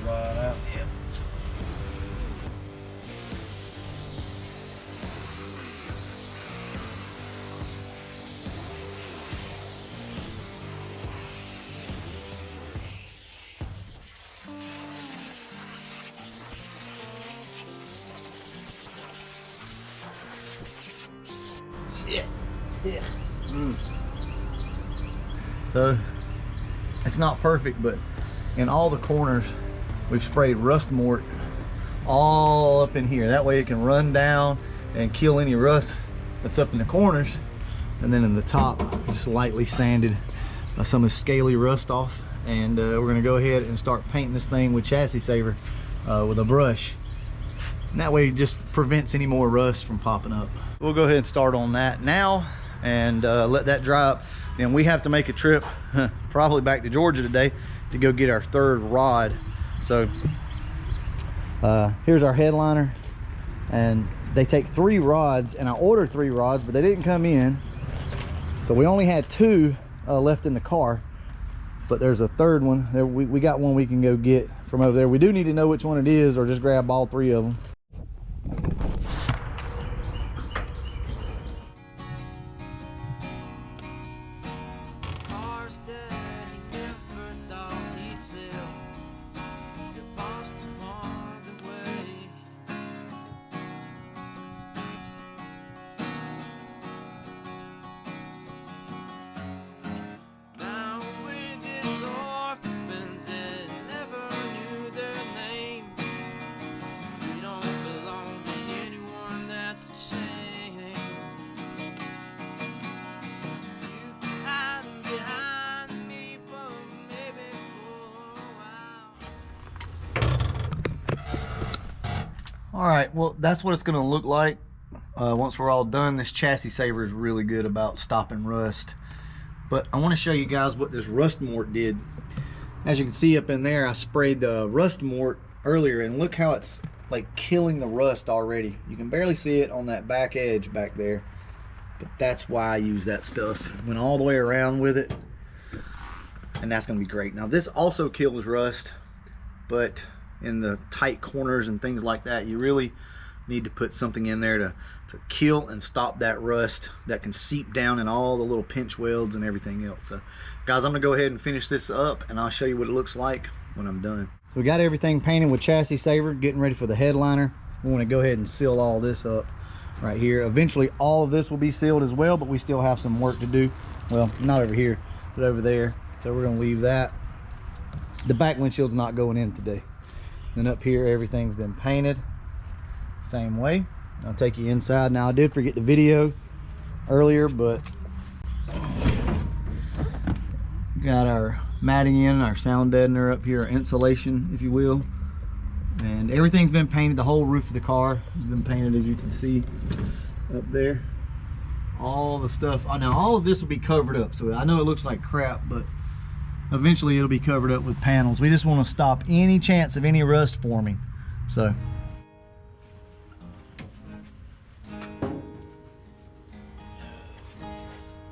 Right out. Yep. Yeah. So it's not perfect, but in all the corners we've sprayed rust mort all up in here. That way it can run down and kill any rust that's up in the corners. And then in the top, just lightly sanded some of the scaly rust off. And we're gonna go ahead and start painting this thing with chassis saver with a brush. And that way it just prevents any more rust from popping up. We'll go ahead and start on that now and let that dry up. And we have to make a trip probably back to Georgia today to go get our third rod. So here's our headliner, and they take 3 rods, and I ordered 3 rods, but they didn't come in, so we only had 2 left in the car. But there's a third one. We got one we can go get from over there. We do need to know which one it is, or just grab all 3 of them. All right, well, that's what it's gonna look like once we're all done. This chassis saver is really good about stopping rust. But I wanna show you guys what this rust mort did. As you can see up in there, I sprayed the rust mort earlier, and look how it's like killing the rust already. You can barely see it on that back edge back there, but that's why I use that stuff. Went all the way around with it, and that's gonna be great. Now this also kills rust, but in the tight corners and things like that, you really need to put something in there to kill and stop that rust that can seep down in all the little pinch welds and everything else. So guys, I'm gonna go ahead and finish this up, and I'll show you what it looks like when I'm done. So we got everything painted with chassis saver, getting ready for the headliner. We want to go ahead and seal all this up right here. Eventually all of this will be sealed as well, but we still have some work to do. Well, not over here, but over there. So we're gonna leave that. The back windshield's not going in today. Then up here, everything's been painted same way. I'll take you inside. Now I did forget the video earlier, but got our matting in, our sound deadener up here, our insulation, if you will. And everything's been painted. The whole roof of the car has been painted, as you can see up there. All the stuff. Now all of this will be covered up. So I know it looks like crap, but eventually it'll be covered up with panels. We just want to stop any chance of any rust forming. So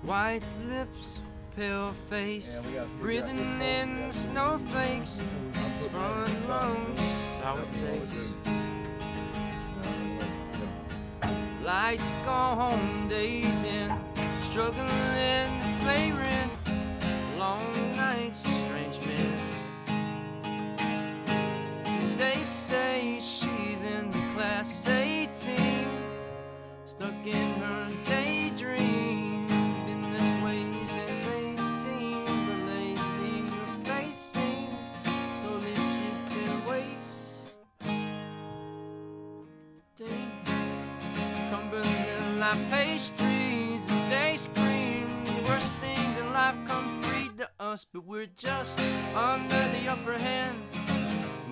white lips, pale face, breathing in snowflakes, sprung lungs, sour taste. Lights gone, days in, struggling to play rent. Long nights, strange men. They say she's in class 18, stuck in her daydream. Been this way since 18, but lately her face seems slowly shifting wasting. Crumbling like pastries, and they scream the worst things in life come us, but we're just under the upper hand.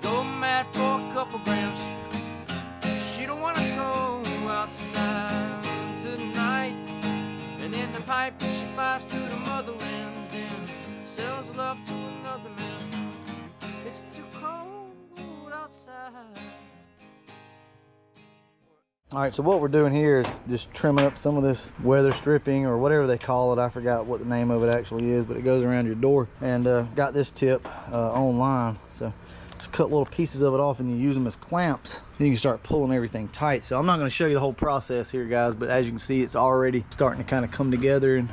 Go mad for a couple grams. She don't wanna go outside tonight. And in the pipe she flies to the motherland, then sells love to another man. It's too cold outside. All right, so what we're doing here is just trimming up some of this weather stripping or whatever they call it. I forgot what the name of it actually is, but it goes around your door. And got this tip online. So just cut little pieces of it off and you use them as clamps. Then you can start pulling everything tight. So I'm not going to show you the whole process here, guys, but as you can see, it's already starting to kind of come together. And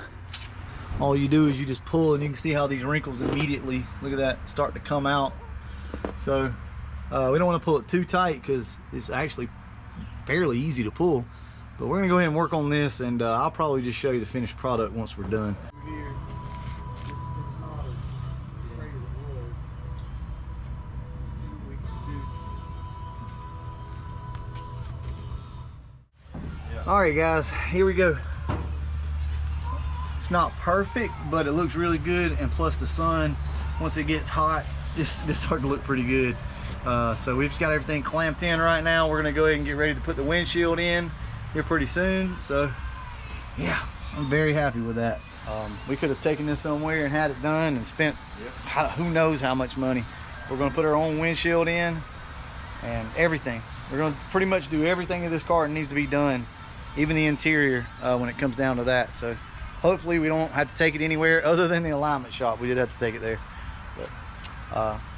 all you do is you just pull, and you can see how these wrinkles immediately, look at that, start to come out. So we don't want to pull it too tight because it's actually fairly easy to pull, but we're gonna go ahead and work on this, and I'll probably just show you the finished product once we're done. All right, guys, here we go. It's not perfect, but it looks really good, and plus the sun, once it gets hot, this starts to look pretty good. So we've just got everything clamped in right now. We're gonna go ahead and get ready to put the windshield in here pretty soon. So yeah, I'm very happy with that. We could have taken this somewhere and had it done and spent who knows how much money. We're gonna put our own windshield in and everything. We're gonna pretty much do everything in this car that needs to be done, even the interior when it comes down to that. So hopefully we don't have to take it anywhere other than the alignment shop. We did have to take it there. But,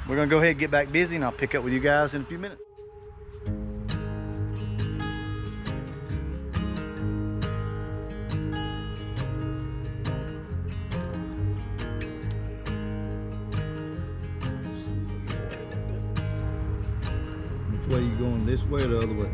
we're gonna go ahead and get back busy, and I'll pick up with you guys in a few minutes. Which way you going, this way or the other way?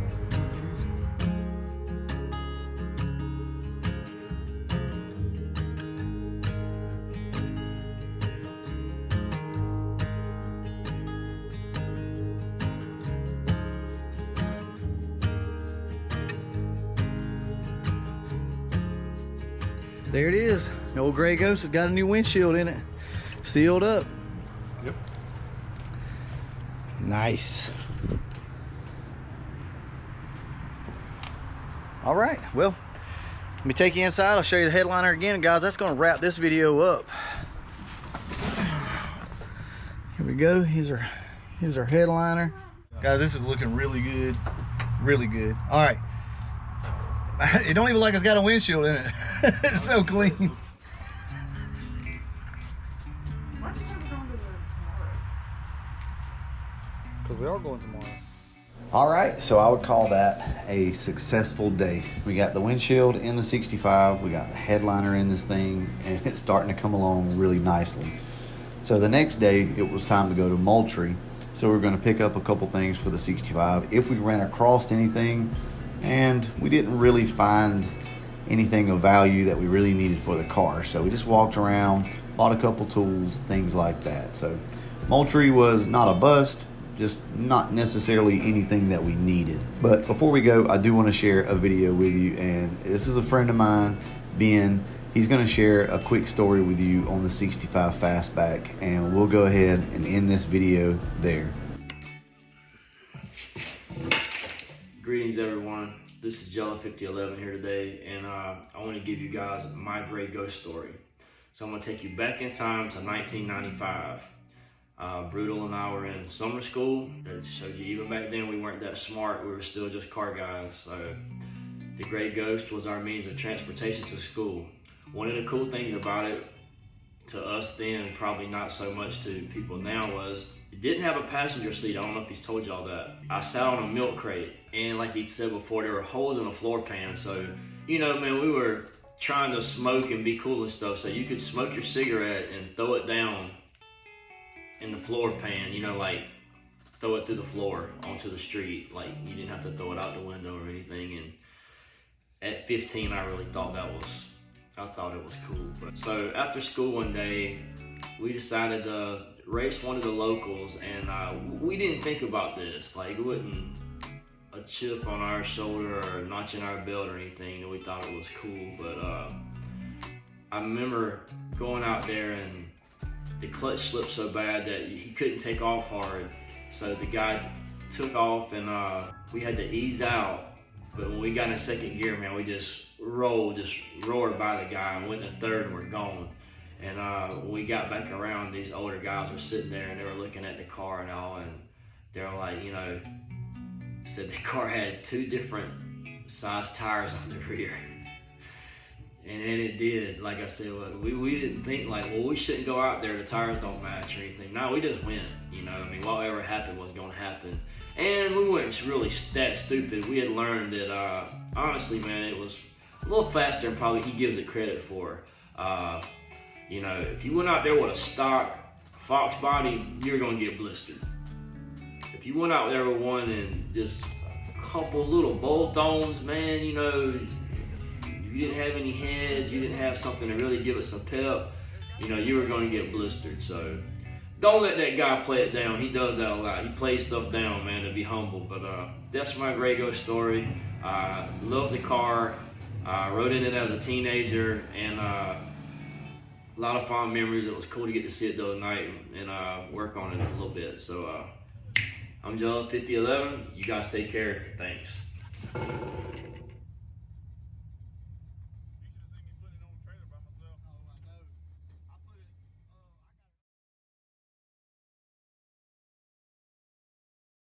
There it is. The old Gray Ghost has got a new windshield in it. Sealed up. Yep. Nice. All right, well, let me take you inside. I'll show you the headliner again. And guys, that's gonna wrap this video up. Here we go. Here's our headliner. Guys, this is looking really good. Really good. All right. It don't even look like it's got a windshield in it. It's so clean. Why do you say we're going to tomorrow? Because we are going tomorrow. All right, so I would call that a successful day. We got the windshield in the 65, we got the headliner in this thing, and it's starting to come along really nicely. So the next day, it was time to go to Moultrie. So we're gonna pick up a couple things for the 65 if we ran across anything, and we didn't really find anything of value that we really needed for the car. So we just walked around, bought a couple tools, things like that. So Moultrie was not a bust, just not necessarily anything that we needed. But before we go, I do want to share a video with you, and this is a friend of mine, Ben. He's going to share a quick story with you on the 65 Fastback, and we'll go ahead and end this video there. Greetings everyone, this is Jello5011 here today, and I want to give you guys my Gray Ghost story. So I'm going to take you back in time to 1995. Brutal and I were in summer school. That showed you even back then we weren't that smart, we were still just car guys. So the Gray Ghost was our means of transportation to school. One of the cool things about it, to us then, probably not so much to people now, was it didn't have a passenger seat. I don't know if he's told y'all that. I sat on a milk crate, and like he said before, there were holes in the floor pan. So, you know, man, we were trying to smoke and be cool and stuff. So you could smoke your cigarette and throw it down in the floor pan, you know, like throw it through the floor onto the street. Like you didn't have to throw it out the window or anything. And at 15, I really thought I thought it was cool. But so after school one day, we decided to race one of the locals, and we didn't think about this. Like it wasn't a chip on our shoulder or notch in our belt or anything. We thought it was cool. But I remember going out there and the clutch slipped so bad that he couldn't take off hard. So the guy took off, and we had to ease out. But when we got in second gear, man, we just roared by the guy and went to third, and we're gone. And when we got back around, these older guys were sitting there, and they were looking at the car and all, and they were like, you know, said the car had 2 different size tires on the rear. And it did. Like I said, we didn't think like, well, we shouldn't go out there. The tires don't match or anything. No, we just went. You know, I mean, whatever happened was going to happen. And we weren't really that stupid. We had learned that, honestly, man, it was a little faster than probably he gives it credit for. You know, if you went out there with a stock Fox body, you're going to get blistered. If you went out there with one and just a couple little bolt-ons, man, you know, you didn't have any heads, you didn't have something to really give it some pep, you know, you were going to get blistered. So don't let that guy play it down. He does that a lot. He plays stuff down, man, to be humble. But that's my Grey Ghost story. Love the car. Rode in it as a teenager, and a lot of fond memories. It was cool to get to see it the other night and work on it a little bit. So I'm Jello 5011. You guys take care. Thanks.